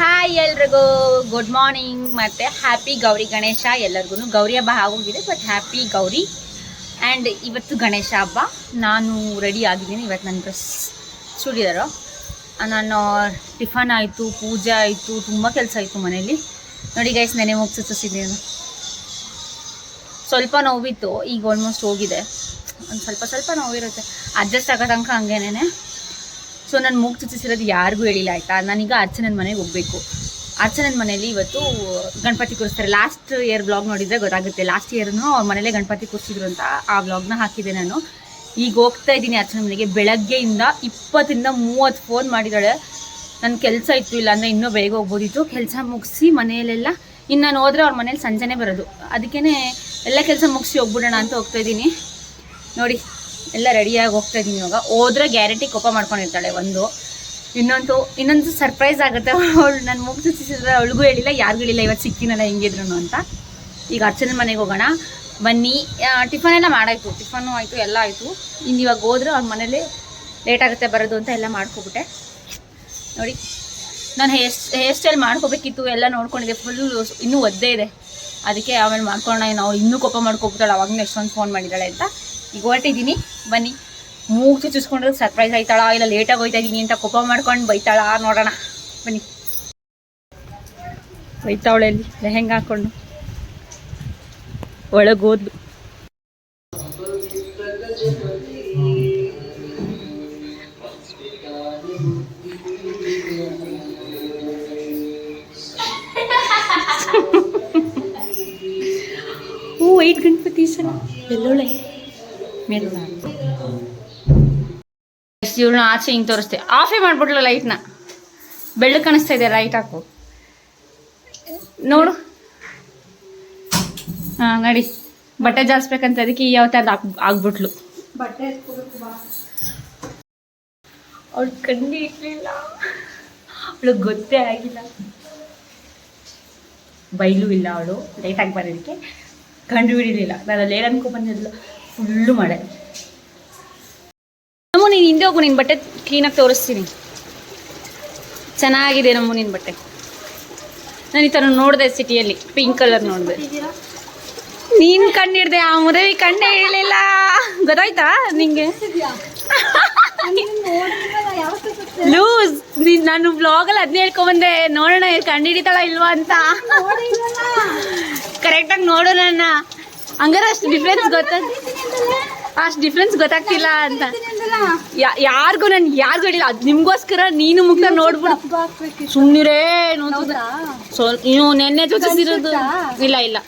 Hi ಎಲ್ರಿಗೂ good morning ಮತ್ತು happy Gauri Ganesha. ಎಲ್ಲರಿಗೂ ಗೌರಿ ಹಬ್ಬ ಆಗೋಗಿದೆ, ಬಟ್ ಹ್ಯಾಪಿ ಗೌರಿ. ಆ್ಯಂಡ್ ಇವತ್ತು ಗಣೇಶ ಹಬ್ಬ. ನಾನು ರೆಡಿ ಆಗಿದ್ದೀನಿ. ಇವತ್ತು ನನ್ನ ಡ್ರೆಸ್ ಚೂಡಿದಾರು. ನಾನು ಟಿಫನ್ ಆಯಿತು, ಪೂಜೆ ಆಯಿತು, ತುಂಬ ಕೆಲಸ ಆಯಿತು ಮನೇಲಿ. ನೋಡಿ ಗೈಸ್, ನೆನೆ ಹೋಗಿ ಸುತ್ತಿಸಿದ್ದೀನಿ. ಸ್ವಲ್ಪ ನೋವಿತ್ತು, ಈಗ ಆಲ್ಮೋಸ್ಟ್ ಹೋಗಿದೆ. ಒಂದು ಸ್ವಲ್ಪ ನೋವಿರುತ್ತೆ, ಅಡ್ಜಸ್ಟ್ ಆಗೋ ತನಕ ಹಂಗೇನೆ. ಸೊ ನಾನು ಮೂಗು ಚುಚ್ಚಿಸಿರೋದು ಯಾರಿಗೂ ಹೇಳಿಲ್ಲ, ಆಯಿತಾ. ನಾನೀಗ ಅರ್ಚನನ ಮನೆಗೆ ಹೋಗಬೇಕು. ಅರ್ಚನನ ಮನೇಲಿ ಇವತ್ತು ಗಣಪತಿ ಕೂರಿಸ್ತಾರೆ. ಲಾಸ್ಟ್ ಇಯರ್ ವ್ಲಾಗ್ ನೋಡಿದರೆ ಗೊತ್ತಾಗುತ್ತೆ. ಲಾಸ್ಟ್ ಇಯರ್ನು ಅವ್ರ ಮನೇಲೆ ಗಣಪತಿ ಕೂರಿಸಿದ್ರು ಅಂತ ಆ ವ್ಲಾಗ್ನ ಹಾಕಿದ್ದೆ ನಾನು. ಈಗ ಹೋಗ್ತಾ ಇದ್ದೀನಿ ಅರ್ಚನ ಮನೆಗೆ. ಬೆಳಗ್ಗೆಯಿಂದ 20-30 ಫೋನ್ ಮಾಡಿದ್ದಾಳೆ. ನನ್ನ ಕೆಲಸ ಇತ್ತು, ಇಲ್ಲ ಅಂದರೆ ಇನ್ನೂ ಬೇಗ ಹೋಗ್ಬೋದಿತ್ತು. ಕೆಲಸ ಮುಗಿಸಿ ಮನೆಯಲ್ಲೆಲ್ಲ ಇನ್ನು ನಾನು ಹೋದರೆ ಅವ್ರ ಮನೇಲಿ ಸಂಜೆನೇ ಬರೋದು. ಅದಕ್ಕೇ ಎಲ್ಲ ಕೆಲಸ ಮುಗಿಸಿ ಹೋಗ್ಬಿಡೋಣ ಅಂತ ಹೋಗ್ತಾಯಿದ್ದೀನಿ. ನೋಡಿ, ಎಲ್ಲ ರೆಡಿಯಾಗಿ ಹೋಗ್ತಾ ಇದ್ದೀನಿ. ಇವಾಗ ಹೋದ್ರೆ ಗ್ಯಾರಂಟಿ ಕೋಪ ಮಾಡ್ಕೊಂಡಿರ್ತಾಳೆ. ಇನ್ನೊಂದು ಸರ್ಪ್ರೈಸ್ ಆಗುತ್ತೆ. ಅವಳು ನನ್ನ ಮೂಗು ಚುಚ್ಚಿಸಿದ್ರೆ ಅವಳಿಗೂ ಹೇಳಿಲ್ಲ, ಯಾರಿಗೂ ಹೇಳಿಲ್ಲ ಇವತ್ತು ಸಿಕ್ಕಿನಲ್ಲ ಹೆಂಗಿದ್ರು ಅಂತ. ಈಗ ಅರ್ಚನ ಮನೆಗೆ ಹೋಗೋಣ ಬನ್ನಿ. ಟಿಫನ್ ಎಲ್ಲ ಮಾಡಾಯಿತು, ಟಿಫನ್ನು ಆಯಿತು, ಎಲ್ಲ ಆಯಿತು. ಇನ್ನು ಇವಾಗ ಹೋದ್ರೆ ಅವ್ರ ಮನೇಲಿ ಲೇಟ್ ಆಗುತ್ತೆ ಬರೋದು ಅಂತ ಎಲ್ಲ ಮಾಡ್ಕೊಬಿಟ್ಟೆ. ನೋಡಿ, ನಾನು ಹೇರ್ ಸ್ಟೈಲ್ ಮಾಡ್ಕೋಬೇಕಿತ್ತು, ಎಲ್ಲ ನೋಡ್ಕೊಂಡಿದ್ದೆ. ಫುಲ್ಲು ಇನ್ನೂ ಒದ್ದೇ ಇದೆ. ಅದಕ್ಕೆ ಆಮೇಲೆ ಮಾಡ್ಕೊಳ್ಳೋಣ, ನಾವು ಇನ್ನೂ ಕೋಪ ಮಾಡ್ಕೊಬಿಟ್ಟಾಳೆ. ಅವಾಗಲೂ ಎಷ್ಟೊಂದು ಫೋನ್ ಮಾಡಿದ್ದಾಳೆ ಅಂತ. ಈಗ ಹೊರಟಿದ್ದೀನಿ, ಬನ್ನಿ. ಮೂಗು ಚುಚ್ಚಿಸ್ಕೊಂಡ್ರೆ ಸರ್ಪ್ರೈಸ್ ಆಯ್ತಾಳಾ, ಇಲ್ಲ ಲೇಟಾಗಿ ಹೋಯ್ತಾ ಇದ್ದೀನಿ ಅಂತ ಕೋಪ ಮಾಡ್ಕೊಂಡು ಬೈತಾಳಾ ನೋಡೋಣ, ಬನ್ನಿ. ಬೈತಾವಳೆಲ್ಲಿ ಲೆಹೆಂಗ ಹಾಕ್ಕೊಂಡು ಒಳಗೋದ್ಲು. ವೈಟ್ ಗಣಪತಿ ಸಲ ಎಲ್ಲೊಳೆ ಮೇಲೆ ಇವಳನ್ನ ಆಚೆ ಹಿಂಗೆ ತೋರಿಸ್ತೆ. ಆಫೇ ಮಾಡ್ಬಿಡ್ಲು ಲೈಟ್ನ. ಬೆಳ್ಳಗೆ ಕಾಣಿಸ್ತಾ ಇದೆ, ಲೈಟ್ ಹಾಕು ನೋಡು. ಹಾಂ ನೋಡಿ, ಬಟ್ಟೆ ಜಾಸ್ಬೇಕಂತ ಅದಕ್ಕೆ ಯಾವ ಥರ ಆಗ್ಬಿಟ್ಲು. ಬಟ್ಟೆ ಅವಳು ಕಣ್ಣು ಇರಲಿಲ್ಲ, ಅವಳಿಗೆ ಗೊತ್ತೇ ಆಗಿಲ್ಲ. ಬೈಲು ಇಲ್ಲ ಅವಳು, ಲೈಟಾಗಿ ಬರೋದಕ್ಕೆ ಕಂಡು ಹಿಡಿಲಿಲ್ಲ. ನಾನು ಅಲ್ಲಿ ಅನ್ಕೊ ಬಂದಿದ್ಲು, ಫುಲ್ಲು ಮಳೆ. ನಮ್ಮ ನೀನು ಹಿಂದೆ ಹೋಗು, ನಿನ್ನ ಬಟ್ಟೆ ಕ್ಲೀನಾಗಿ ತೋರಿಸ್ತೀನಿ. ಚೆನ್ನಾಗಿದೆ ನಮ್ಮ ನಿನ್ನ ಬಟ್ಟೆ. ನಾನು ಈ ಥರ ನೋಡಿದೆ ಸಿಟಿಯಲ್ಲಿ, ಪಿಂಕ್ ಕಲರ್ ನೋಡಿದೆ. ನೀನು ಕಣ್ಣು ಹಿಡ್ದೆ, ಆ ಮುರವಿ ಕಣ್ಣೇ ಹಿಡಲಿಲ್ಲ. ಗೊತ್ತಾಯ್ತಾ ನಿಂಗೆ? ಲೂಸ್. ನಾನು ಬ್ಲಾಗಲ್ಲಿ ಅದನ್ನೇ ಹೇಳ್ಕೊಂಬಂದೆ, ನೋಡೋಣ ಕಣ್ಣು ಹಿಡಿತಾಳ ಇಲ್ವಾ ಅಂತ. ಕರೆಕ್ಟಾಗಿ ನೋಡು ನನ್ನ. ಹಂಗಾರೆ ಅಷ್ಟು ಡಿಫ್ರೆನ್ಸ್ ಗೊತ್ತಾಗ್ತಿಲ್ಲ ಅಂತ. ಯಾರಿಗೂ ಹೇಳಿಲ್ಲ. ಅದು ನಿಮ್ಗೋಸ್ಕರ ನೀನು ಮುಕ್ತ ನೋಡ್ಬಿಡು. ಸುಮ್ಮನಿರೇ. ನೀವು ನೆನ್ನೆ ಚುಚ್ಚಿಸಿರೋದು ಇಲ್ಲ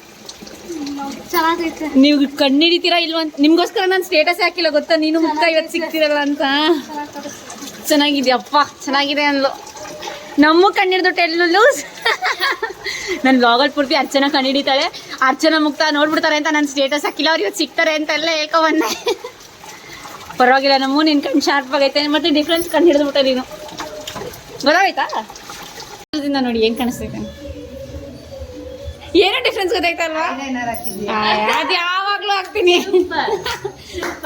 ನೀವು ಕಣ್ಣು ಹಿಡಿತೀರಾ ಇಲ್ವಾ ಅಂತ ನಿಮ್ಗೋಸ್ಕರ ನಾನು ಸ್ಟೇಟಸ್ ಹಾಕಿಲ್ಲ, ಗೊತ್ತಾ? ನೀನು ಮುಕ್ತ ಇವತ್ತು ಸಿಗ್ತಿರಲ್ಲ ಅಂತ. ಚೆನ್ನಾಗಿದೆಯಪ್ಪ, ಚೆನ್ನಾಗಿದೆ ಅಂದ್ಲು. ನಮ್ಮ ಕಣ್ಣಿಡ್ದು ಎಲ್ಲೂ ಲೂಸ್. ನನ್ನ ಬ್ಲಾಗಲ್ಲಿ ಪೂರ್ತಿ ಅರ್ಚನಾ ಕಣ್ಣು ಹಿಡಿತಾಳೆ, ಅರ್ಚನಾ ಮುಕ್ತ ನೋಡ್ಬಿಡ್ತಾರೆ ಅಂತ ನಾನು ಸ್ಟೇಟಸ್ ಹಾಕಿಲ್ಲ. ಅವ್ರು ಇವತ್ತು ಸಿಗ್ತಾರೆ ಅಂತೆಲ್ಲ ಹೇಳ್ಕೊಂಬಂದೆ. ಪರವಾಗಿಲ್ಲ, ನಮ್ಮ ನಿನ್ನ ಕಣ್ಣು ಶಾರ್ಪ್ ಆಗೈತೆ. ಮತ್ತೆ ಡಿಫ್ರೆನ್ಸ್ ಕಣ್ಣು ಹಿಡಿದ್ಬಿಟ್ಟೆ ನೀನು. ಗೊತ್ತಾಯ್ತಾ? ನೋಡಿ ಹೆಂಗೆ ಕಾಣಿಸ್ತೈತೆ. ಏನೋ ಡಿಫ್ರೆನ್ಸ್ ಗೊತ್ತಾಯ್ತಲ್ವಾ? ಅದು ಯಾವಾಗಲೂ ಹಾಕ್ತೀನಿ.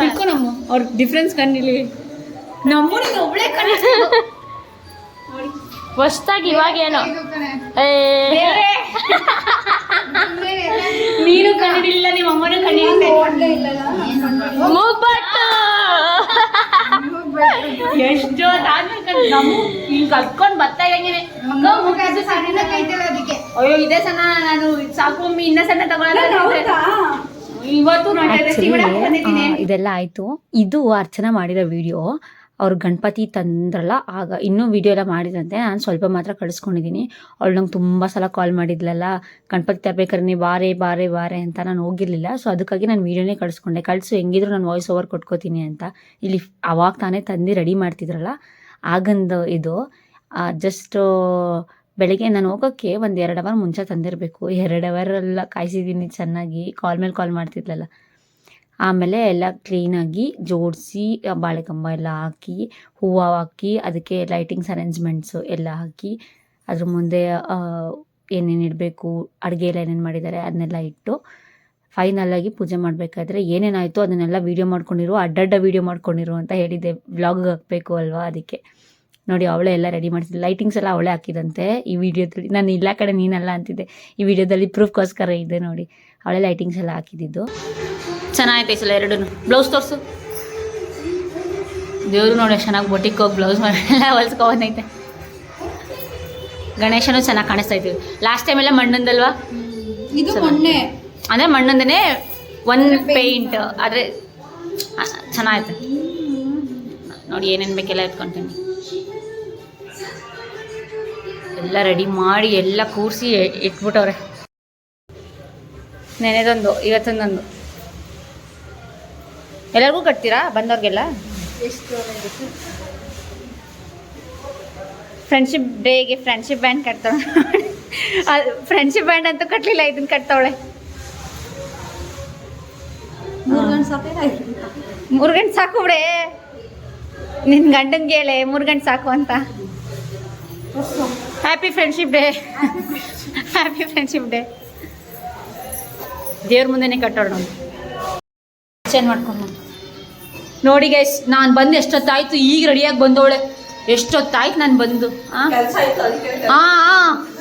ಇಟ್ಕೊ ನಮ್ಮ ಅವ್ರ ಡಿಫ್ರೆನ್ಸ್ ಕಣ್ಣಿಲಿ. ನಮ್ಮ ಒಬ್ಬಳೇ ಕಣ್ಣು ಹೊಸ್ತಾಗಿ ಇವಾಗೇನೋ ನೀನು ಕಣ್ಣಿಡಿಲ್ಲ, ನಿಮ್ಮ ಅಮ್ಮನೂ ಕಣ್ಣಿಡಿಲ್ಲ. ಎಷ್ಟೋ ನಮ್ಮ ಹಿಂಗ್ ಕಲ್ತ್ಕೊಂಡು ಬರ್ತಾ ಇರಂಗೆ. ಅಯ್ಯೋ ಇದೇ ಸಣ್ಣ, ನಾನು ಸಾಕು ಇನ್ನ ಸಣ್ಣ ತಗೊಳ್ಳೋಣ. ಇದೆಲ್ಲ ಆಯ್ತು. ಇದು ಅರ್ಚನಾ ಮಾಡಿರೋ ವಿಡಿಯೋ. ಅವ್ರು ಗಣಪತಿ ತಂದ್ರಲ್ಲ, ಆಗ ಇನ್ನೂ ವಿಡಿಯೋ ಎಲ್ಲ ಮಾಡಿದಂತೆ. ನಾನು ಸ್ವಲ್ಪ ಮಾತ್ರ ಕಳಿಸ್ಕೊಂಡಿದ್ದೀನಿ. ಅವಳು ನಂಗೆ ತುಂಬ ಸಲ ಕಾಲ್ ಮಾಡಿದ್ಲಲ್ಲ, ಗಣಪತಿ ತರಬೇಕಾದ್ರೆ ನೀವು ಬಾರೆ ಅಂತ. ನಾನು ಹೋಗಿರಲಿಲ್ಲ. ಸೊ ಅದಕ್ಕಾಗಿ ನಾನು ವೀಡಿಯೋನೇ ಕಳಿಸ್ಕೊಂಡೆ. ಹೆಂಗಿದ್ರು ನಾನು ವಾಯ್ಸ್ ಓವರ್ ಕೊಟ್ಕೋತೀನಿ ಅಂತ. ಇಲ್ಲಿ ಅವಾಗ ತಾನೇ ತಂದು ರೆಡಿ ಮಾಡ್ತಿದ್ರಲ್ಲ, ಆಗಂದು ಇದು ಜಸ್ಟ್ ಬೆಳಗ್ಗೆ ನಾನು ಹೋಗೋಕ್ಕೆ 1-2 ಅವರ್ ಮುಂಚೆ ತಂದಿರಬೇಕು. 2 ಅವರೆಲ್ಲ ಕಾಯಿಸಿದ್ದೀನಿ ಚೆನ್ನಾಗಿ. ಕಾಲ್ ಮೇಲೆ ಕಾಲ್ ಮಾಡ್ತಿದ್ಲಲ್ಲ. ಆಮೇಲೆ ಎಲ್ಲ ಕ್ಲೀನಾಗಿ ಜೋಡಿಸಿ, ಬಾಳೆಕಂಬ ಎಲ್ಲ ಹಾಕಿ, ಹೂವು ಹಾಕಿ, ಅದಕ್ಕೆ ಲೈಟಿಂಗ್ಸ್ ಅರೇಂಜ್ಮೆಂಟ್ಸು ಎಲ್ಲ ಹಾಕಿ, ಅದ್ರ ಮುಂದೆ ಏನೇನು ಇಡಬೇಕು, ಅಡುಗೆ ಎಲ್ಲ ಏನೇನು ಮಾಡಿದ್ದಾರೆ ಅದನ್ನೆಲ್ಲ ಇಟ್ಟು ಫೈನಲಾಗಿ ಪೂಜೆ ಮಾಡಬೇಕಾದ್ರೆ ಏನೇನಾಯಿತು ಅದನ್ನೆಲ್ಲ ವೀಡಿಯೋ ಮಾಡ್ಕೊಂಡಿರು, ಅಡ್ಡಡ್ಡ ವೀಡಿಯೋ ಮಾಡ್ಕೊಂಡಿರು ಅಂತ ಹೇಳಿದ್ದೆ. ವ್ಲಾಗ್ ಹಾಕಬೇಕು ಅಲ್ವಾ, ಅದಕ್ಕೆ ನೋಡಿ ಅವಳೇ ಎಲ್ಲ ರೆಡಿ ಮಾಡ್ತಿದ್ದೆ. ಲೈಟಿಂಗ್ಸ್ ಎಲ್ಲ ಅವಳೇ ಹಾಕಿದಂತೆ ಈ ವಿಡಿಯೋದಲ್ಲಿ. ನಾನು ಇಲ್ಲ ಕಡೆ ನೀನಲ್ಲ ಅಂತಿದ್ದೆ, ಈ ವಿಡಿಯೋದಲ್ಲಿ ಪ್ರೂಫ್ಗೋಸ್ಕರ ಇದೆ ನೋಡಿ. ಅವಳೇ ಲೈಟಿಂಗ್ಸ್ ಎಲ್ಲ ಹಾಕಿದ್ದು. ಚೆನ್ನಾಗೈತೆ ಈ ಸಲ ಎರಡೂ. ಬ್ಲೌಸ್ ತೋರಿಸು. ದೇವರು ನೋಡಿ ಚೆನ್ನಾಗಿ ಬೊಟಿಗೆ ಹೋಗಿ ಬ್ಲೌಸ್ ಎಲ್ಲ ಹೊಲ್ಸ್ಕೊಬಂದೈತೆ. ಗಣೇಶನೂ ಚೆನ್ನಾಗಿ ಕಾಣಿಸ್ತಾ ಇದ್ದೀವಿ. ಲಾಸ್ಟ್ ಟೈಮ್ ಎಲ್ಲ ಮಣ್ಣಂದಲ್ವಾ, ಇದು ಮೊನ್ನೆ ಅಂದರೆ ಮಣ್ಣಂದನೇ ಒನ್ ಪೇಂಟ್, ಆದರೆ ಚೆನ್ನಾಗೈತೆ ನೋಡಿ. ಏನೇನು ಬೇಕೆಲ್ಲ ಇಟ್ಕೊತೀನಿ. ಎಲ್ಲ ರೆಡಿ ಮಾಡಿ ಎಲ್ಲ ಕೂರಿಸಿ ಇಟ್ಬಿಟ್ಟವ್ರೆ. ನೆನೆದೊಂದು ಇವತ್ತೊಂದೊಂದು ಎಲ್ಲರಿಗೂ ಕಟ್ತೀರಾ ಬಂದವ್ರಿಗೆಲ್ಲ? ಎಷ್ಟು ಫ್ರೆಂಡ್ಶಿಪ್ ಡೇಗೆ ಫ್ರೆಂಡ್ಶಿಪ್ ಬ್ಯಾಂಡ್ ಕಟ್ತಾಳೆ. ಫ್ರೆಂಡ್ಶಿಪ್ ಬ್ಯಾಂಡ್ ಅಂತೂ ಕಟ್ಟಲಿಲ್ಲ, ಇದನ್ನು ಕಟ್ತಾವಳೆ. 3 ಗಂಟೆ ಸಾಕು. 3 ಗಂಟೆ ಸಾಕು ಬಿಡೆ, ನಿನ್ನ ಗಂಡನ್ಗೆ ಹೇಳೆ 3 ಗಂಟೆ ಸಾಕು ಅಂತ. Happy friendship day. Happy friendship day. ದೇವ್ರ ಮುಂದೆನೇ ಕಟ್ಟೋಣ ನಾವು. ಚೇಂಜ್ ಮಾಡ್ಕೊಂಡು ನೋಡಿ ಗೈಸ್, ನಾನು ಬಂದು ಎಷ್ಟೊತ್ತಾಯ್ತು, ಈಗ ರೆಡಿಯಾಗಿ ಬಂದವಳೆ. ಎಷ್ಟೊತ್ತಾಯ್ತು ನಾನು ಬಂದು.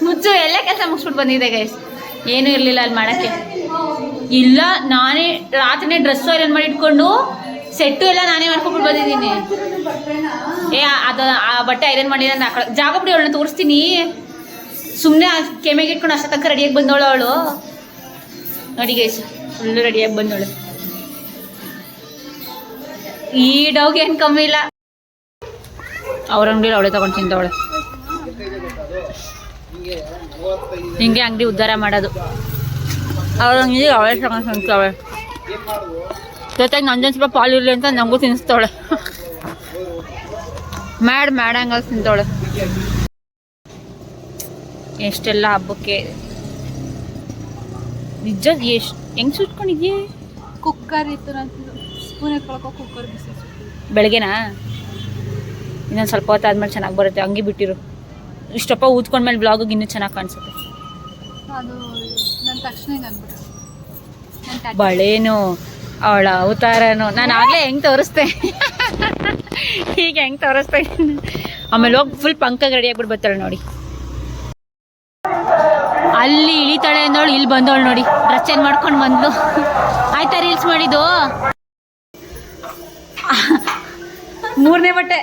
ಮುಚ್ಚು, ಎಲ್ಲ ಕೆಲಸ ಮುಗಿಸ್ಬಿಟ್ಟು ಬಂದಿದೆ ಗೈಸ್. ಏನೂ ಇರಲಿಲ್ಲ ಅಲ್ಲಿ ಮಾಡೋಕ್ಕೆ. ಇಲ್ಲ, ನಾನೇ ರಾತ್ರಿನೇ ಡ್ರೆಸ್ಸು ಐರನ್ ಮಾಡಿ ಇಟ್ಕೊಂಡು ಸೆಟ್ಟು ಎಲ್ಲ ನಾನೇ ಮಾಡ್ಕೊಂಡ್ಬಿಟ್ಟು ಬಂದಿದ್ದೀನಿ. ಅದು ಆ ಬಟ್ಟೆ ಐರನ್ ಮಾಡಿದ್ರೆ ಹಾಕೊಳ್ಳೋ ಜಾಗ ಬಿಡಿ, ಅವಳನ್ನ ತೋರಿಸ್ತೀನಿ. ಸುಮ್ಮನೆ ಕೆಮೆಗೆ ಇಟ್ಕೊಂಡು ಅಷ್ಟ ತನಕ ರೆಡಿಯಾಗಿ ಬಂದವಳು ಅವಳು. ನೋಡಿ ಗೈಸ್, ಫುಲ್ಲು ರೆಡಿಯಾಗಿ ಬಂದವಳು. ಈ ಡೌಗೆ ಏನು ಕಮ್ಮಿ ಇಲ್ಲ. ಅವ್ರ ಅಂಗಡಿಯಲ್ಲಿ ಅವಳೆ ತಗೊಂಡು ತಿಂತವಳೆ. ಹಿಂಗೆ ಅಂಗಡಿ ಉದ್ಧಾರ ಮಾಡೋದು. ಅವ್ರ ಅಂಗಡಿ ಅವಳೆ ತಗೊಂಡು ತಿಂತವಳೆ. ಜೊತೆಗೆ ನಂದೊಂದು ಸ್ವಲ್ಪ ಪಾಲು ಇರಲಿ ಅಂತ ನಮಗೂ ತಿನ್ನಿಸ್ತವಳೆ. ಮ್ಯಾಡಂಗ ತಿಂತವಳೆ. ಎಷ್ಟೆಲ್ಲ ಹಬ್ಬಕ್ಕೆ ನಿಜ. ಎಷ್ಟು ಹೆಂಗೆ ಸುಟ್ಕೊಂಡಿದ್ಯೆ? ಕುಕ್ಕರ್ ಇತ್ತು, ನಾನು ಸ್ಪೂನ್ ಎತ್ಕೊಳಕ್ಕೆ ಕುಕ್ಕರ್ ಬಿಸಿ. ಬೆಳಗ್ಗೆನಾ? ಇನ್ನೊಂದು ಸ್ವಲ್ಪ ಹೊತ್ತು ಆದ್ಮೇಲೆ ಚೆನ್ನಾಗಿ ಬರುತ್ತೆ. ಹಂಗೆ ಬಿಟ್ಟಿರು. ಇಷ್ಟಪ್ಪ ಊದ್ಕೊಂಡ್ಮೇಲೆ ಬ್ಲಾಗಿಗೆ ಇನ್ನೂ ಚೆನ್ನಾಗಿ ಕಾಣಿಸುತ್ತೆ. ಅದು ನನ್ನ ತಕ್ಷಣ ಅಂದ್ಬಿಟ್ಟು ಬಳೆನೋ ಅವಳ ಅವತಾರನೋ ನಾನು ಆಗಲೇ ಹೆಂಗೆ ತೋರಿಸ್ತೆ, ಈಗ ಹೆಂಗೆ ತೋರಿಸ್ತೆ. ಆಮೇಲೆ ಹೋಗಿ ಫುಲ್ ಪಂಕಾಗಿ ರೆಡಿ ಆಗ್ಬಿಟ್ಟು ಬರ್ತಾಳೆ ನೋಡಿ. ಅಲ್ಲಿ ಇಳಿತಾಳೆ ಅಂದವಳು ಇಲ್ಲಿ ಬಂದವಳು ನೋಡಿ. ಡ್ರೆಸ್ ಚೇಂಜ್ ಮಾಡ್ಕೊಂಡು ಬಂದು ಆಯ್ತಾ ರೀಲ್ಸ್ ಮಾಡಿದ್ದು. 3ನೇ ಬಟ್ಟೆ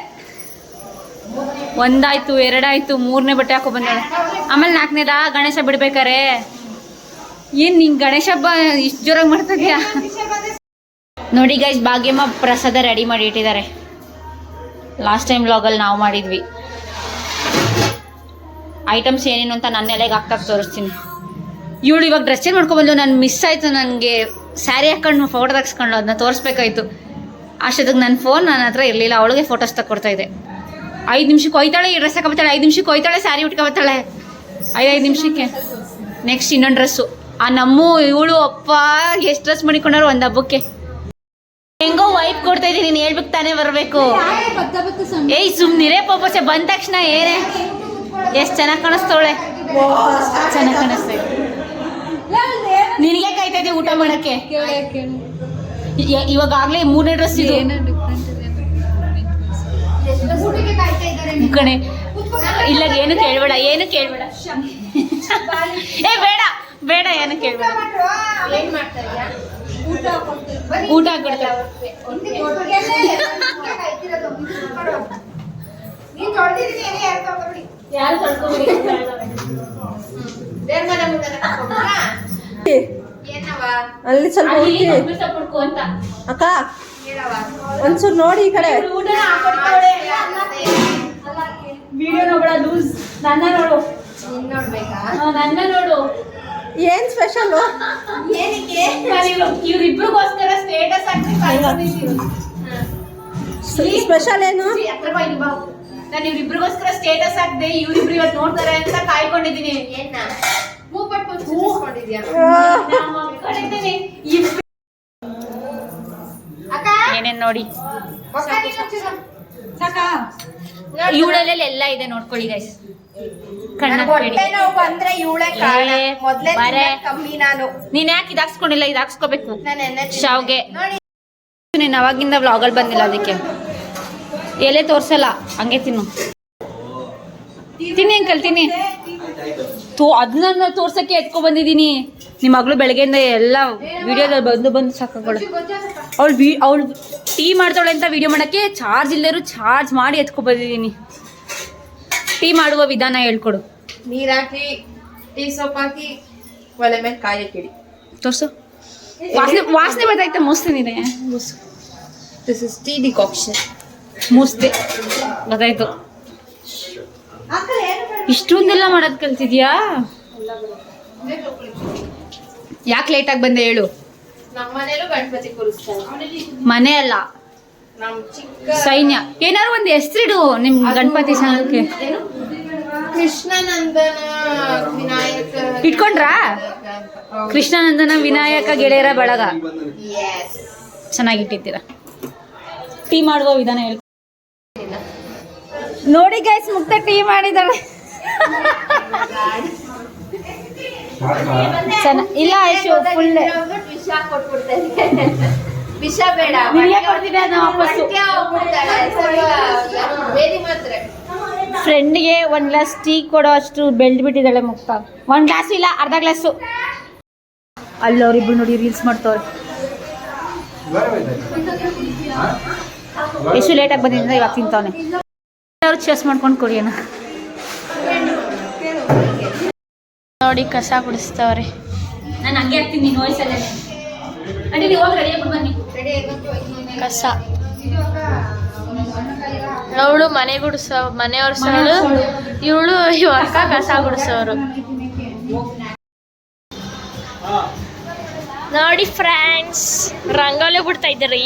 ಒಂದಾಯ್ತು, 2 ಆಯ್ತು, 3ನೇ ಬಟ್ಟೆ ಹಾಕೋ ಬಂದಾಳೆ. ಆಮೇಲೆ 4ನೇದಾ ಗಣೇಶ ಬಿಡ್ಬೇಕಾರೆ. ಏನು ನಿಂಗೆ ಗಣೇಶ ಹಬ್ಬ ಇಷ್ಟು ಜೋರಾಗಿ ಮಾಡ್ತಿದ್ಯಾ? ನೋಡಿ ಗೈಸ್, ಭಾಗ್ಯಮ್ಮ ಪ್ರಸಾದ ರೆಡಿ ಮಾಡಿ ಇಟ್ಟಿದ್ದಾರೆ. ಲಾಸ್ಟ್ ಟೈಮ್ ವ್ಲಾಗಲ್ಲಿ ನಾವು ಮಾಡಿದ್ವಿ. ಐಟಮ್ಸ್ ಏನೇನು ಅಂತ ನನ್ನ ಎಲೆಗೆ ಹಾಕ್ತಾಗ ತೋರಿಸ್ತೀನಿ. ಇವಳು ಇವಾಗ ಡ್ರೆಸ್ ಚೇಂಜ್ ಮಾಡ್ಕೊಬಂದು ನಾನು ಮಿಸ್ ಆಯಿತು. ನನಗೆ ಸ್ಯಾರಿ ಹಾಕೊಂಡು ಫೋಟೋ ತೆಗೆಸ್ಕೊಂಡು ಅದನ್ನ ತೋರಿಸ್ಬೇಕಾಯ್ತು. ಅಷ್ಟೊತ್ತಿಗೆ ನನ್ನ ಫೋನ್ ನನ್ನ ಹತ್ರ ಇರಲಿಲ್ಲ. ಅವಳಿಗೆ ಫೋಟೋಸ್ ತಗೊಡ್ತಾ ಇದೆ. 5 ನಿಮಿಷಕ್ಕೆ ಹೋಯ್ತಾಳೆ, ಈ ಡ್ರೆಸ್ ಹಾಕೊಬತ್ತಾಳೆ. 5 ನಿಮಿಷಕ್ಕೆ ಹೋಯ್ತಾಳೆ, ಸ್ಯಾರಿ ಉಟ್ಕೊಬತ್ತಾಳೆ. 5 ನಿಮಿಷಕ್ಕೆ ನೆಕ್ಸ್ಟ್ ಇನ್ನೊಂದು ಡ್ರೆಸ್ಸು. ಆ ನಮ್ಮು ಇವಳು ಅಪ್ಪ ಎಷ್ಟು ಡ್ರೆಸ್ ಮಾಡಿಕೊಂಡಾರು ಒಂದು ಹಬ್ಬಕ್ಕೆ. ಹೆಂಗೋ ವೈಪ್ ಕೊಡ್ತಾ ಇದ್ದೀನಿ, ನೀನು ಹೇಳ್ಬೇಕು ತಾನೇ ಬರಬೇಕು. ಏಯ್ ಸುಮ್ಮನಿರೇ ಪಾಪಸೆ. ಬಂದ ತಕ್ಷಣ ಏನೇ ಎಷ್ಟು ಚೆನ್ನಾಗಿ ಕಾಣಿಸ್ತವಳೆ. ಚೆನ್ನಾಗಿ ಕಾಣಿಸ್ತಾ ಇದೆ. ನಿನಗೆ ಕಾಯ್ತಾ ಇದೆ ಊಟ ಮಾಡೋಕ್ಕೆ. ಇವಾಗಲೇ 3ನೇ ಡ್ರೆಸ್ ಇದು ಕಣೆ. ಇಲ್ಲ ಏನು ಕೇಳಬೇಡ, ಏನು ಕೇಳಬೇಡ. ಏ ಬೇಡ ಬೇಡ, ಏನು ಕೇಳಬೇಡ. ಊಟ ಹಾಕೊಡ್ತಾರೆ. ಯಾರು ಅಲ್ಲಿ ಸ್ವಲ್ಪ ಅಕ್ಕ ಒಂಚೂರು ನೋಡಿ ಈ ಕಡೆ. ವಿಡಿಯೋ ನೋಡ ಲೂಸ್. ನನ್ನ ನೋಡು, ನನ್ನ ನೋಡು. ಏನ್ ಸ್ಪೆಷಲ್? ಇವ್ರಿಬ್ರಿಗೋಸ್ಕರ ಸ್ಟೇಟಸ್ ಸ್ಪೆಷಲ್ ಏನು? ನಾನು ಇವ್ರಿಬ್ರಿಗೋಸ್ಕರ ಸ್ಟೇಟಸ್ ಹಾಕ್ದೆ. ಇವ್ರಿಬ್ರು ಇವತ್ತು ನೋಡ್ತಾರೆ ಅಂತ ಕಾಯ್ಕೊಂಡಿದ್ದೀನಿ. ಏನೇನ್ ನೋಡಿ. ಇವಳಲ್ಲಿ ಎಲ್ಲ ಇದೆ ನೋಡ್ಕೊಳ್ಳಿ ಗೈಸ್. ನೀನ್ ಯಾಕೆ ಇದಾಕ್ಸ್ಕೊಂಡಿಲ್ಲ? ಇದಾಕ್ಸ್ಕೋಬೇಕು. ಶಾವ್ಗೆ ನೀನ್ ಅವಾಗಿಂದ ವ್ಲಾಗಲ್ಲಿ ಬಂದಿಲ್ಲ, ಅದಕ್ಕೆ ಎಲೆ ತೋರ್ಸಲ್ಲ, ಹಂಗೆ ತಿನ್ನು. ತಿನ್ನಿ ಅಂಕಲ್ ತಿನ್ನಿ. ಅದನ್ನ ತೋರ್ಸಕ್ಕೆ ಎತ್ಕೊ ಬಂದಿದ್ದೀನಿ. ನಿಮ್ಮ ಮಗಳು ಬೆಳಗ್ಗೆಯಿಂದ ಎಲ್ಲ ವಿಡಿಯೋದಲ್ಲಿ ಬಂದು ಸಾಕಾಗಳು. ಅವಳು ಟೀ ಮಾಡ್ತಾಳೆ ಅಂತ ವಿಡಿಯೋ ಮಾಡೋಕ್ಕೆ ಚಾರ್ಜ್ ಇಲ್ಲರೂ ಚಾರ್ಜ್ ಮಾಡಿ ಎತ್ಕೊ ಬಂದಿದ್ದೀನಿ. ಟೀ ಮಾಡುವ ವಿಧಾನ ಹೇಳ್ಕೊಡು. ನೀರಾಕಿ ಟೀ ಸೊಪ್ಪು ಹಾಕಿ ಒಲೆ ಮೇಲೆ ಕಾಯಕ್ಕಿಡಿ. ತೋರ್ಸು. ವಾಸನೆ ಬರ್ತೈತೆ. ಮೂಸ್ತಿನಿದೆ. This is tea decoction. ಮೂಸ್ತೆ ಗೊತ್ತಾಯ್ತು. ಇಷ್ಟೊಂದೆಲ್ಲ ಮಾಡೋದು ಕಲ್ತಿದ್ಯಾ? ಯಾಕೆ ಲೇಟಾಗಿ ಬಂದೆ ಹೇಳು? ನಮ್ಮ ಮನೇಲೂ ಗಣಪತಿ ಕೂರಿಸ್ತಾರೆ. ಮನೆ ಅಲ್ಲ, ನಮ್ ಚಿಕ್ಕ ಸೈನ್ಯ. ಏನಾದ್ರು ಒಂದು ಹೆಸರಿಡು ನಿಮ್ ಗಣಪತಿ ಸಂಘಕ್ಕೆ. ಕೃಷ್ಣನಂದನ ವಿನಾಯಕ ಇಟ್ಕೊಂಡ್ರಾ? ಕೃಷ್ಣನಂದನ ವಿನಾಯಕ ಗೆಳೆಯರ ಬಳಗ. ಚೆನ್ನಾಗಿಟ್ಟಿದ್ದೀರಾ. ಟೀ ಮಾಡುವ ವಿಧಾನ ಹೇಳಿ. ನೋಡಿ ಗೈಸ್, ಮುಕ್ತ ಟೀ ಮಾಡಿದಾಳೆ. ಇಲ್ಲ ಆಯ್ತು, ಫುಲ್ ವಿಷ ಕೊಟ್ಬಿಡ್ತೇನೆ. ವಿಷ ಬೇಡ, ವಾಪಸ್ಸು. ಫ್ರೆಂಡ್ಗೆ ಒಂದು ಗ್ಲಾಸ್ ಟೀ ಕೊಡೋ ಅಷ್ಟು ಬೆಳೆದು ಬಿಟ್ಟಿದ್ದಾಳೆ ಮುಕ್ತ. ಒಂದು ಗ್ಲಾಸ್ ಇಲ್ಲ, ಅರ್ಧ ಗ್ಲಾಸು. ಅಲ್ಲಿ ಅವ್ರಿಬ್ರು ನೋಡಿ ರೀಲ್ಸ್ ಮಾಡ್ತವ್ರೆ. ಎಷ್ಟು ಲೇಟಾಗಿ ಬಂದಿದ್ದ ಇವಾಗ ತಿಂತವನೆ. ಅವ್ರು ಚೆಸ್ ಮಾಡ್ಕೊಂಡು ಕುಡಿಯೋಣ. ನೋಡಿ ಕಸ ಗುಡಿಸ್ತವ್ರೆ. ನಾನು ಹಂಗೆ ಹಾಕ್ತೀನಿ ನೀನು ವಯಸ್ಸಲ್ಲೇ. ಅಡಿ ನೀವು ಹೋಗಿ ರೆಡಿ ಆಗ್ಬಿಟ್ಟು ಬನ್ನಿ. ಕಸ ಅವಳು ಮನೆ ಗುಡಿಸೋ, ಮನೆ ಒರೆಸೋಳು. ಇವಳು ಇವಾಗ ಕಸ ಗುಡಿಸೋರು. ನೋಡಿ ಫ್ರೆಂಡ್ಸ್, ರಂಗೋಲಿ ಬಿಡ್ತಾ ಇದ್ದೀರಿ.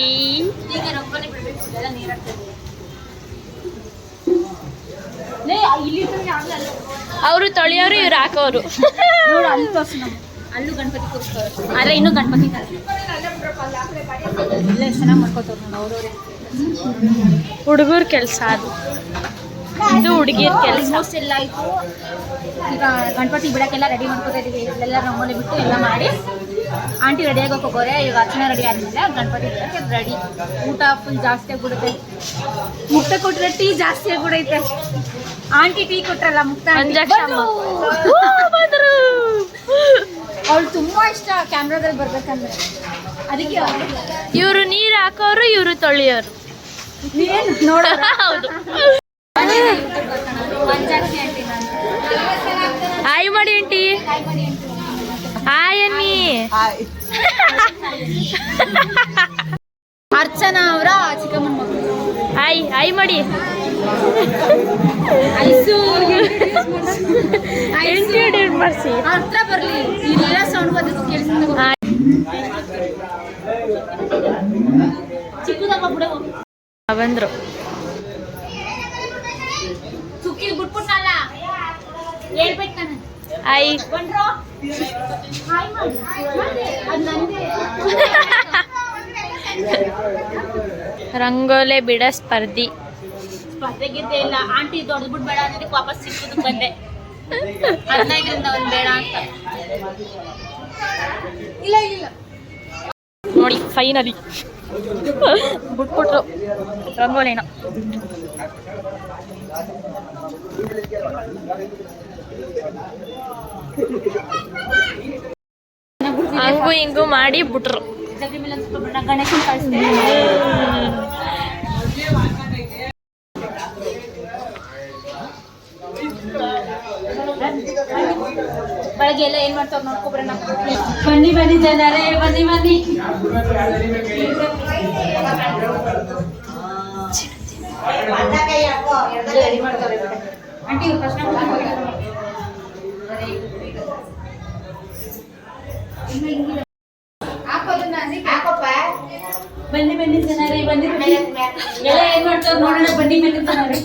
ಅವರು ತೊಳೆಯೋರು, ಇವ್ರು ಹಾಕೋರು. ನೋಡು ಅಲ್ಲಿ ತೋರಿಸು. ನಮ್ಮ ಅಲ್ಲೂ ಗಣಪತಿ ಕೂರಿಸ್ತಾರೆ. ಆದರೆ ಇನ್ನೂ ಗಣಪತಿ ಎಲ್ಲ ಎಷ್ಟು ಚೆನ್ನಾಗಿ ಮಾಡ್ಕೋತಾರೆ ನೋಡಿ ಅವ್ರವ್ರೆ. ಹುಡುಗರ ಕೆಲಸ ಅದು, ಇದು ಹುಡುಗಿಯರ ಕೆಲಸ. ಆಲ್ಮೋಸ್ಟ್ ಎಲ್ಲ ಆಯಿತು. ಈಗ ಗಣಪತಿ ಬಿಡೋಕ್ಕೆಲ್ಲ ರೆಡಿ ಮಾಡ್ಕೋತಾ ಇದ್ದೀವಿ. ಇಲ್ಲೆಲ್ಲ ರಂಗೋಲಿ ಬಿಟ್ಟು ಎಲ್ಲ ಮಾಡಿ ಆಂಟಿ ರೆಡಿ ಆಗೋಕೆ ಹೋಗೋರೆ. ಈಗ ಅರ್ಚನೆ ರೆಡಿ ಆದಮೇಲೆ ಗಣಪತಿ ಬಿಡೋಕ್ಕೆ ರೆಡಿ. ಊಟ ಫುಲ್ ಜಾಸ್ತಿ ಆಗ್ಬಿಡುತ್ತೆ. ಮುಕ್ತ ಕೊಟ್ಟರೆ ಟೀ ಜಾಸ್ತಿ ಆಗ್ಬಿಡೈತೆ. ಆಂಟಿ ಟೀ ಕೊಟ್ರಲ್ಲ ಮುಕ್ತ ಅವಳು ತುಂಬಾ ಇಷ್ಟ ಕ್ಯಾಮ್ರಾದಲ್ಲಿ ಬರ್ಬೇಕಂದ್ರೆ. ಅದಕ್ಕೆ ಇವರು ನೀರು ಹಾಕೋರು, ಇವರು ತೊಳೆಯೋರು. ನೋಡೋಣ. ಹೌದು. ಹಾಯ್ ಮಾಡಿ ಆಂಟಿ. ಹಾಯ್ ಅನ್ನಿ. ಅರ್ಚನಾ ಅವರ ಚಿಕ್ಕಮ್ಮನ ಮಗಳು. ಹಾಯ್ ಹಾಯ್ ಮಾಡಿ. ಇಂಟ್ರೊಡ್ಯೂಸ್ ಮಾಡಿಸಿ. ಹತ್ರ ಬರ್ಲಿ. ಇಲ್ಲ ಸೌಂಡ್ ಬಂದಿದ್ದು ಕೇಳಿಸ್ಕೊಂಡು ಚಿಕ್ಕದಮ್ಮ ಬಿಡ ಬಂದ್ರು. ಸುಕ್ಕಿ ಬಿಟ್ಬಿಟ್ಟಲ್ಲ ಹೇಳ್ಬೇಕು ನಾನು. ಹಾಯ್. ಬಂದ್ರೋ ಹಾಯ್ ಮಾಡಿ. ಅದು ನಂದೇ. ರಂಗೋಲೆ ಬಿಡ ಸ್ಪರ್ಧಿ. ಸ್ಪರ್ಧೆಗಿದ್ದೇ ಇಲ್ಲ. ಆಂಟಿ ದೊಡ್ಡ ಬಿಡ್ಬೇಡ ಅನ್ನೋದಕ್ಕೆ ವಾಪಸ್ ಸಿಕ್ಕುದಕ್ಕೆ ಬಂದೆ. 15ರಿಂದ ಒಂದು ಬೇಡ ಅಂತ. ಇಲ್ಲ ಇಲ್ಲ ನೋಡಿ ಫೈನಲಿ ಬಿಟ್ಬಿಟ್ರು ರಂಗೋಲಿನ. ಹಂಗು ಹಿಂಗು ಮಾಡಿ ಬಿಟ್ರು. ಗಣೇಶನ್ ಕಳಿಸ್ತೀನಿ. ಬೆಳಗ್ಗೆ ಎಲ್ಲ ಏನ್ ಮಾಡ್ತಾವ ನೋಡ್ಕೊಬ್ರಣ್ಣ. ಬನ್ನಿ ಬನ್ನಿ ಜನರೇ, ಬನ್ನಿ ಬನ್ನಿ. ರೆಡಿ ಮಾಡ್ತಾವ್ರೆ ಆಂಟಿ. ಪ್ರಶ್ನೆ ಬನ್ನಿ ಬನ್ನಿ ಜನರೇ, ಬನ್ನಿ ಎಲ್ಲ ಏನ್ ಮಾಡ್ತಾವ ನೋಡೋಣ. ಬನ್ನಿ ಬನ್ನಿ ಜನರೇ,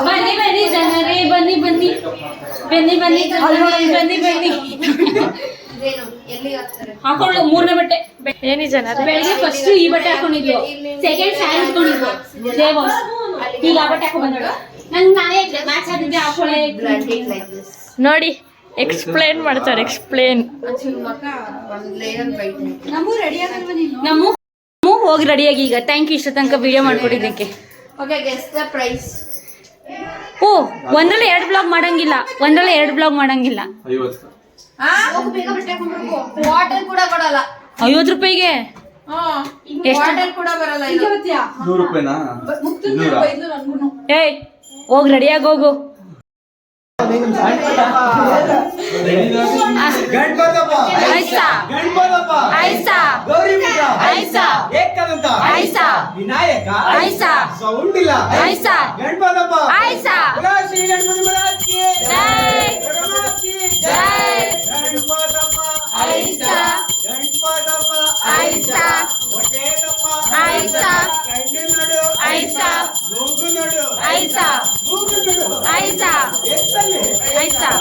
ಬನ್ನಿ ಬನ್ನಿ ಜನರೇ, ಬನ್ನಿ ಬನ್ನಿ ಬನ್ನಿ ಬನ್ನಿ ಬನ್ನಿ ಬನ್ನಿ. ಹಾಕೊಂಡು 3ನೇ ಬಟ್ಟೆ. ಏನಿ ಜನ ಬೆಳಿಗ್ಗೆ ಫಸ್ಟ್ ಈ ಬಟ್ಟೆ ಹಾಕೊಂಡಿದ್ಲು, ಸೆಕೆಂಡ್ ಸ್ಯಾರಿ ಹಾಕೊಂಡಿದ್ಲು. ಈಗ ಆ ಬಟ್ಟೆ ಹಾಕೊಂಡ್ ಬಂದಳು. ನಂಗೆ ನಾನೇ ಮ್ಯಾಚ್ ಆಗಿದ್ದೆ ಹಾಕೊಳ್ಳೆ. ನೋಡಿ ಎಕ್ಸ್ಪ್ಲೇನ್ ಮಾಡ್ತಾರೆ. ಎಕ್ಸ್ಪ್ಲೇನ್. ನಮ್ಮ ಹೋಗಿ ರೆಡಿಯಾಗಿ ಈಗ. ಥ್ಯಾಂಕ್ ಯು ಇಷ್ಟ ತನಕ ವಿಡಿಯೋ ಮಾಡ್ಕೊಟ್ಟಿದ್ದಕ್ಕೆ. Okay, guess the prize. ಓ ಒಂದ್ರಲ್ಲಿ 2 ಬ್ಲಾಗ್ ಮಾಡಂಗಿಲ್ಲ 50 ವಾಟರ್ ಕೂಡ ಕೊಡಲ್ಲ 50 ರೂಪಾಯಿಗೆ ಎಷ್ಟು ವಾಟರ್ ಕೂಡ ಬರಲ್ಲ ಇದು. 100 ರೂಪಾಯಿನಾ 200? ಏಯ್ ಹೋಗ್ ರೆಡಿಯಾಗಿ ಹೋಗು ಗಣಪತಪ್ಪ ಐಸಾ ಗಣಪತಪ್ಪ ಐಸಾ ಗೌರಿಪುತ್ರ ಐಸಾ ಏಕದಂತ ಐಸಾ ವಿನಾಯಕ ಐಸಾ ಸೌಂಡಿಲ್ಲ ಐಸಾ ಗಣಪತಪ್ಪ ಐಸಾ बोलो श्री गणपति महाराज की ಜೈ गणपत की ಜೈ गणपतप्ಪ ಐಸಾ गणपतप्ಪ ಐಸಾ ಒಟೇದಪ್ಪ ಐಸಾ ಕಂಡು ನೋಡು ಐಸಾ ಮೂಗು ನೋಡು ಐಸಾ ಮೂಗು ನೋಡು ಐಸಾ ಎತ್ತಲ್ಲಿ ಐಸಾ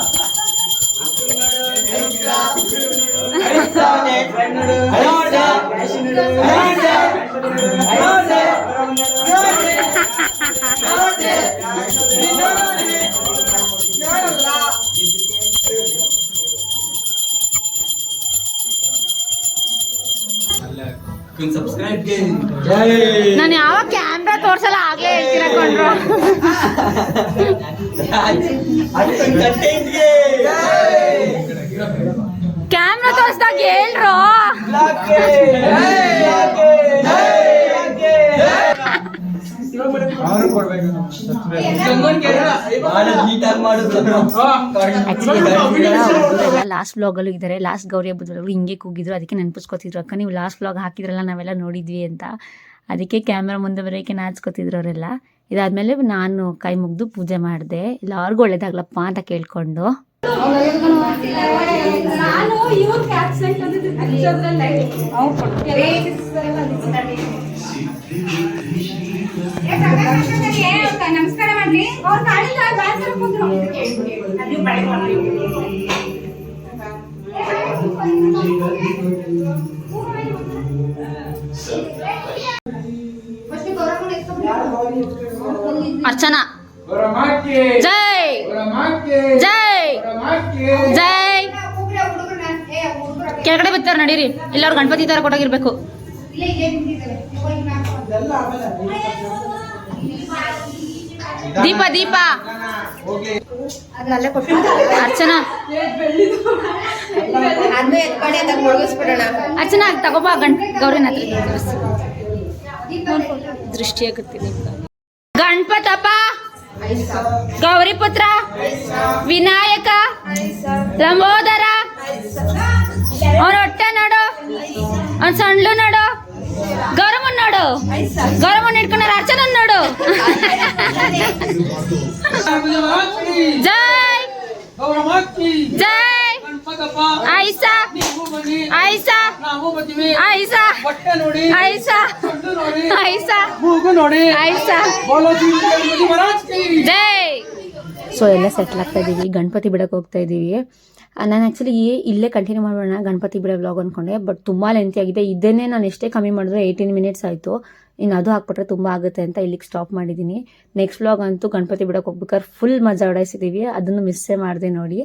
सब्सक्राइब के ನಾನು ಯಾವ ಕ್ಯಾಮ್ರಾ ತೋರ್ಸಲ್ಲ ಆಗ್ಲೇ ಹೇಳ್ತೀರಾ ಕೊಂಡ್ರು कंटेंट के ಕ್ಯಾಮ್ರಾ ತೋರ್ಸ್ದಾಗ ಹೇಳ್ರು ಲಾಸ್ಟ್ ಬ್ಲಾಗಲ್ಲೂ ಇದ್ದಾರೆ. ಲಾಸ್ಟ್ ಗೌರಿ ಹಬ್ಬದಲ್ಲೂ ಹಿಂಗೆ ಕೂಗಿದ್ರು, ಅದಕ್ಕೆ ನೆನಪಿಸ್ಕೊತಿದ್ರು ಅಕ್ಕ ನೀವು ಲಾಸ್ಟ್ ಬ್ಲಾಗ್ ಹಾಕಿದ್ರಲ್ಲ ನಾವೆಲ್ಲ ನೋಡಿದ್ವಿ ಅಂತ. ಅದಕ್ಕೆ ಕ್ಯಾಮ್ರಾ ಮುಂದೆ ಬರೋಕ್ಕೆ ನಾಚ್ಕೋತಿದ್ರು ಅವರೆಲ್ಲ. ಇದಾದ್ಮೇಲೆ ನಾನು ಕೈ ಮುಗ್ದು ಪೂಜೆ ಮಾಡಿದೆ, ಎಲ್ಲರಿಗೂ ಒಳ್ಳೇದಾಗ್ಲಪ್ಪ ಅಂತ ಕೇಳ್ಕೊಂಡು. ನಮಸ್ಕಾರ ಮಾಡ್ಲಿ ಅರ್ಚನಾ ಜೈ ಜೈ ಜೈ ಕೆಳಗಡೆ ಬರ್ತಾರ ನಡೀರಿ, ಇಲ್ಲ ಅವ್ರು ಗಣಪತಿ ತರ ಕೊಟ್ಟಾಗಿರ್ಬೇಕು. ದೀಪ ದೀಪ ಅರ್ಚನಾ ಅರ್ಚನಾ ತಗೋಬ ಗೌರಿನ ದೃಷ್ಟಿ ಆಗುತ್ತೀನಿ. ಗಣಪತಪ್ಪ ಗೌರಿ ಪುತ್ರ ವಿನಾಯಕ ಲಂಬೋದರ ಅವನ ಹೊಟ್ಟೆ ನೋಡು, ಅವ್ನ ಸಣ್ಣ ನೋಡು, ಗೌರಮ್ಮನ್ ನೋಡು, ಗೌರಮ್ಮನ್ ಇಟ್ಕೊಂಡ್ರೆ ಅರ್ಚನನ್ ನೋಡು. ಜೈ ಜೈ ಐಸಾ ಐಸಾ ಐಸಾ ಐಸಾ ಐಸಾ ಐಸಾ ಜೈ. ಸೊ ಎಲ್ಲ ಸೆಟ್ಲ್ ಆಗ್ತಾ ಇದ್ದೀವಿ, ಗಣಪತಿ ಬಿಡಕ್ಕೆ ಹೋಗ್ತಾ ಇದ್ದೀವಿ. ನಾನು ಆ್ಯಕ್ಚುಲಿ ಇಲ್ಲೇ ಕಂಟಿನ್ಯೂ ಮಾಡೋಣ ಗಣಪತಿ ಬಿಡೋ ವ್ಲಾಗ್ ಅಂದ್ಕೊಂಡೆ, ಬಟ್ ತುಂಬ ಲೆಂತಿ ಆಗಿದೆ. ಇದನ್ನೇ ನಾನು ಎಷ್ಟೇ ಕಮ್ಮಿ ಮಾಡಿದ್ರೆ 18 ಮಿನಿಟ್ಸ್ ಆಯಿತು. ಇನ್ನು ಅದು ಹಾಕ್ಬಿಟ್ರೆ ತುಂಬ ಆಗುತ್ತೆ ಅಂತ ಇಲ್ಲಿಗೆ ಸ್ಟಾಪ್ ಮಾಡಿದ್ದೀನಿ. ನೆಕ್ಸ್ಟ್ ವ್ಲಾಗ್ ಅಂತೂ ಗಣಪತಿ ಬಿಡಕ್ಕೆ ಹೋಗ್ಬೇಕಾದ್ರೆ ಫುಲ್ ಮಜಾ ಉಡಾಯಿಸಿದ್ದೀವಿ, ಅದನ್ನು ಮಿಸ್ಸೇ ಮಾಡಿದೆ ನೋಡಿ.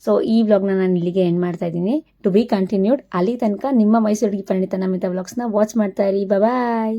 ಸೊ ಈ ವ್ಲಾಗ್ನ ನಾನು ಇಲ್ಲಿಗೆ ಎಂಡ್ ಮಾಡ್ತಾ ಇದ್ದೀನಿ. To be continued. ಅಲ್ಲಿ ತನಕ ನಿಮ್ಮ ಮೈಸೂರಿಗೆ ಪರಿಣಿತ ನಮಿತಾ ವ್ಲಾಗ್ಸ್ನ ವಾಚ್ ಮಾಡ್ತಾ ಇರಿ. ಬಾಯ್.